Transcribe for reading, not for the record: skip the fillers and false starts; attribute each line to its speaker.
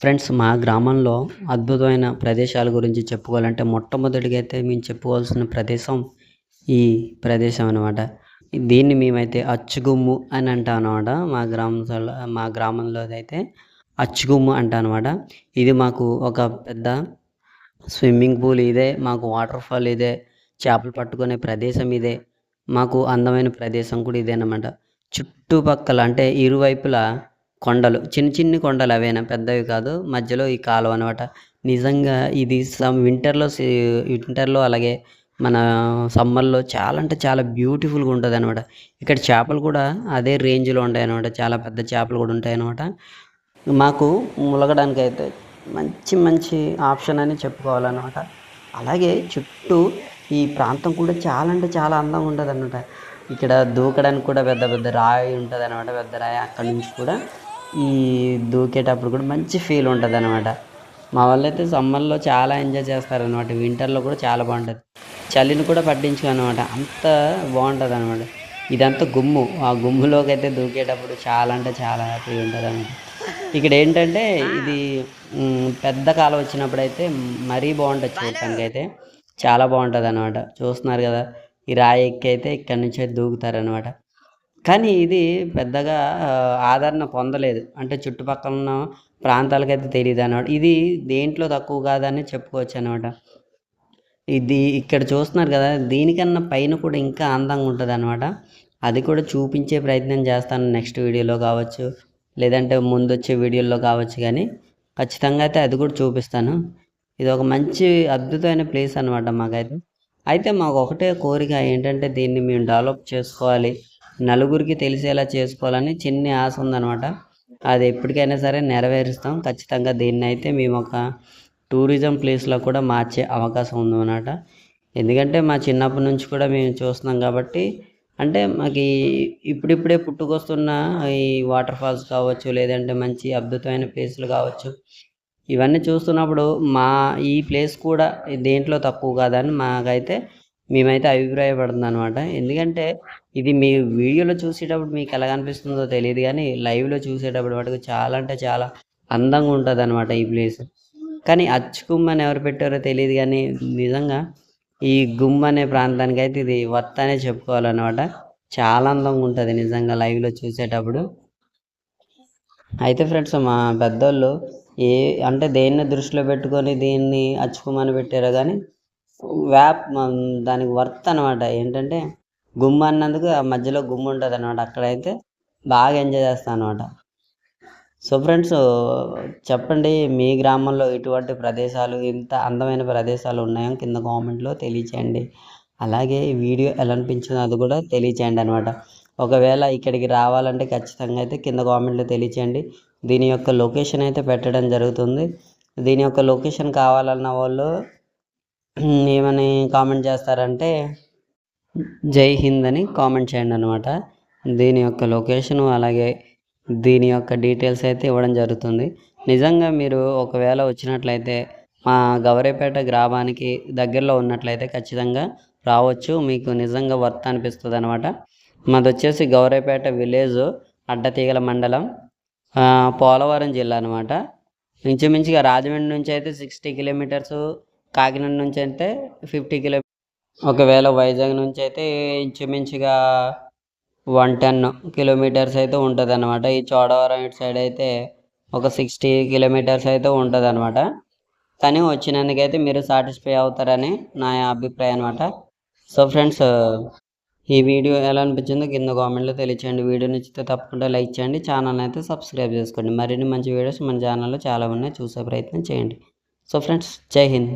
Speaker 1: Friends, మా గ్రామంలో అద్భుతమైన ప్రదేశాల గురించి చెప్పుకోవాలంటే మొట్టమొదటిగా అయితే మేము చెప్పుకోవాల్సిన ప్రదేశం ఈ ప్రదేశం అనమాట. దీన్ని మేమైతే అచ్చుగుమ్ము అని అంటాం అనమాట. మా గ్రామంలో అయితే అచ్చుగుమ్ము అంటాం అనమాట. ఇది మాకు ఒక పెద్ద స్విమ్మింగ్ పూల్ ఇదే, మాకు వాటర్ ఫాల్ ఇదే, చేపలు పట్టుకునే ప్రదేశం ఇదే, మాకు అందమైన ప్రదేశం కూడా ఇదే అనమాట. చుట్టుపక్కల అంటే ఇరువైపులా కొండలు, చిన్న చిన్ని కొండలు, అవేనా, పెద్దవి కాదు. మధ్యలో ఈ కాలువ అనమాట. నిజంగా ఇది వింటర్లో అలాగే మన సమ్మర్లో చాలా అంటే చాలా బ్యూటిఫుల్గా ఉంటుంది అనమాట. ఇక్కడ చేపలు కూడా అదే రేంజ్లో ఉంటాయి అనమాట. చాలా పెద్ద చేపలు కూడా ఉంటాయి అనమాట. మాకు ములగడానికి అయితే మంచి మంచి ఆప్షన్ అని చెప్పుకోవాలన్నమాట. అలాగే చుట్టూ ఈ ప్రాంతం కూడా చాలా అంటే చాలా అందంగా ఉంటుంది అనమాట. ఇక్కడ దూకడానికి కూడా పెద్ద పెద్ద రాయి ఉంటుంది అనమాట. పెద్ద రాయి, అక్కడి నుంచి కూడా ఈ దూకేటప్పుడు కూడా మంచి ఫీల్ ఉంటుంది అనమాట. మా వాళ్ళైతే సమ్మర్లో చాలా ఎంజాయ్ చేస్తారనమాట. వింటర్లో కూడా చాలా బాగుంటుంది. చలిని కూడా పట్టించుకోనమాట, అంత బాగుంటుంది అనమాట. ఇదంతా గుమ్ము. ఆ గుమ్ములోకి అయితే దూకేటప్పుడు చాలా అంటే చాలా హ్యాపీగా ఉంటుంది అనమాట. ఇక్కడ ఏంటంటే ఇది పెద్ద కాలం వచ్చినప్పుడు అయితే మరీ బాగుంటుంది చూడటానికి. అయితే చాలా బాగుంటుంది అనమాట. చూస్తున్నారు కదా, ఈ రాయి ఎక్కి అయితే ఇక్కడి నుంచి దూకుతారనమాట. కానీ ఇది పెద్దగా ఆదరణ పొందలేదు. అంటే చుట్టుపక్కల ఉన్న ప్రాంతాలకైతే తెలియదు అనమాట. ఇది దేంట్లో తక్కువ కాదని చెప్పుకోవచ్చు అనమాట. ఇది ఇక్కడ చూస్తున్నారు కదా, దీనికన్నా పైన కూడా ఇంకా అందంగా ఉంటుంది అనమాట. అది కూడా చూపించే ప్రయత్నం చేస్తాను నెక్స్ట్ వీడియోలో కావచ్చు, లేదంటే ముందు వచ్చే వీడియోలో కావచ్చు. కానీ ఖచ్చితంగా అయితే అది కూడా చూపిస్తాను. ఇది ఒక మంచి అద్భుతమైన ప్లేస్ అనమాట మాకైతే. అయితే మాకు ఒకటే కోరిక ఏంటంటే దీన్ని మేము డెవలప్ చేసుకోవాలి, నలుగురికి తెలిసేలా చేసుకోవాలని చిన్న ఆశ ఉందనమాట. అది ఎప్పటికైనా సరే నెరవేరుస్తాం ఖచ్చితంగా. దీన్ని అయితే మేము ఒక టూరిజం ప్లేస్లో కూడా మార్చే అవకాశం ఉందన్నమాట. ఎందుకంటే మా చిన్నప్పటి నుంచి కూడా మేము చూస్తున్నాం కాబట్టి, అంటే మాకు ఇప్పుడిప్పుడే పుట్టుకొస్తున్న ఈ వాటర్ ఫాల్స్ కావచ్చు, లేదంటే మంచి అద్భుతమైన ప్లేసులు కావచ్చు, ఇవన్నీ చూస్తున్నప్పుడు మా ఈ ప్లేస్ కూడా దేంట్లో తక్కువ కాదని మాకైతే మేమైతే అభిప్రాయపడుతుంది అనమాట. ఎందుకంటే ఇది మీ వీడియోలో చూసేటప్పుడు మీకు ఎలా అనిపిస్తుందో తెలియదు, కానీ లైవ్లో చూసేటప్పుడు వాటికి చాలా అంటే చాలా అందంగా ఉంటుంది అనమాట ఈ ప్లేస్. కానీ అచ్చుకుమ్మ అని ఎవరు పెట్టారో తెలియదు, కానీ నిజంగా ఈ గుమ్మ అనే ప్రాంతానికి అయితే ఇది వర్త్ అనే చెప్పుకోవాలన్నమాట. చాలా అందంగా ఉంటుంది నిజంగా లైవ్లో చూసేటప్పుడు. అయితే ఫ్రెండ్స్, మా పెద్దోళ్ళు అంటే దేన్ని దృష్టిలో పెట్టుకొని దీన్ని అచ్చుకుమ్మని పెట్టారో కానీ దానికి వర్త్ అనమాట. ఏంటంటే గుమ్మ అన్నందుకు ఆ మధ్యలో గుమ్మ ఉంటుంది అనమాట. అక్కడైతే బాగా ఎంజాయ్ చేస్తాను అనమాట. సో ఫ్రెండ్స్, చెప్పండి, మీ గ్రామంలో ఇటువంటి ప్రదేశాలు, ఇంత అందమైన ప్రదేశాలు ఉన్నాయో కింద కామెంట్లో తెలియచేయండి. అలాగే ఈ వీడియో ఎలా అనిపించిందో అది కూడా తెలియచేయండి అనమాట. ఒకవేళ ఇక్కడికి రావాలంటే ఖచ్చితంగా అయితే కింద కామెంట్లో తెలియచేయండి. దీని యొక్క లొకేషన్ అయితే పెట్టడం జరుగుతుంది. దీని యొక్క లొకేషన్ కావాలన్న వాళ్ళు ఏమని కామెంట్ చేస్తారంటే జై హింద్ అని కామెంట్ చేయండి అనమాట. దీని యొక్క లొకేషను అలాగే దీని యొక్క డీటెయిల్స్ అయితే ఇవ్వడం జరుగుతుంది. నిజంగా మీరు ఒకవేళ వచ్చినట్లయితే మా గవరేపేట గ్రామానికి దగ్గరలో ఉన్నట్లయితే ఖచ్చితంగా రావచ్చు. మీకు నిజంగా వర్త్ అనిపిస్తుంది అనమాట. మాది వచ్చేసి గవరేపేట విలేజ్, అడ్డతీగల మండలం, పోలవరం జిల్లా అనమాట. ఇంచుమించుగా రాజమండ్రి నుంచి అయితే 60 కిలోమీటర్స్, కాకినాడ నుంచి అయితే 50 కిలోమీటర్స్. ఒకవేళ వైజాగ్ నుంచి అయితే ఇంచుమించుగా 110 కిలోమీటర్స్ అయితే ఉంటుంది అనమాట. ఈ చోడవరం ఇటు సైడ్ అయితే ఒక 60 కిలోమీటర్స్ అయితే ఉంటుంది అనమాట. కానీ వచ్చినందుకైతే మీరు సాటిస్ఫై అవుతారని నా అభిప్రాయం అనమాట. సో ఫ్రెండ్స్, ఈ వీడియో ఎలా అనిపించిందో కింద కామెంట్లో తెలియచేయండి. వీడియో నచ్చితే తప్పకుండా లైక్ చేయండి, ఛానల్ అయితే సబ్స్క్రైబ్ చేసుకోండి. మరిన్ని మంచి వీడియోస్ మన ఛానల్లో చాలా ఉన్నాయి, చూసే ప్రయత్నం చేయండి. సో ఫ్రెండ్స్, జై హింద్.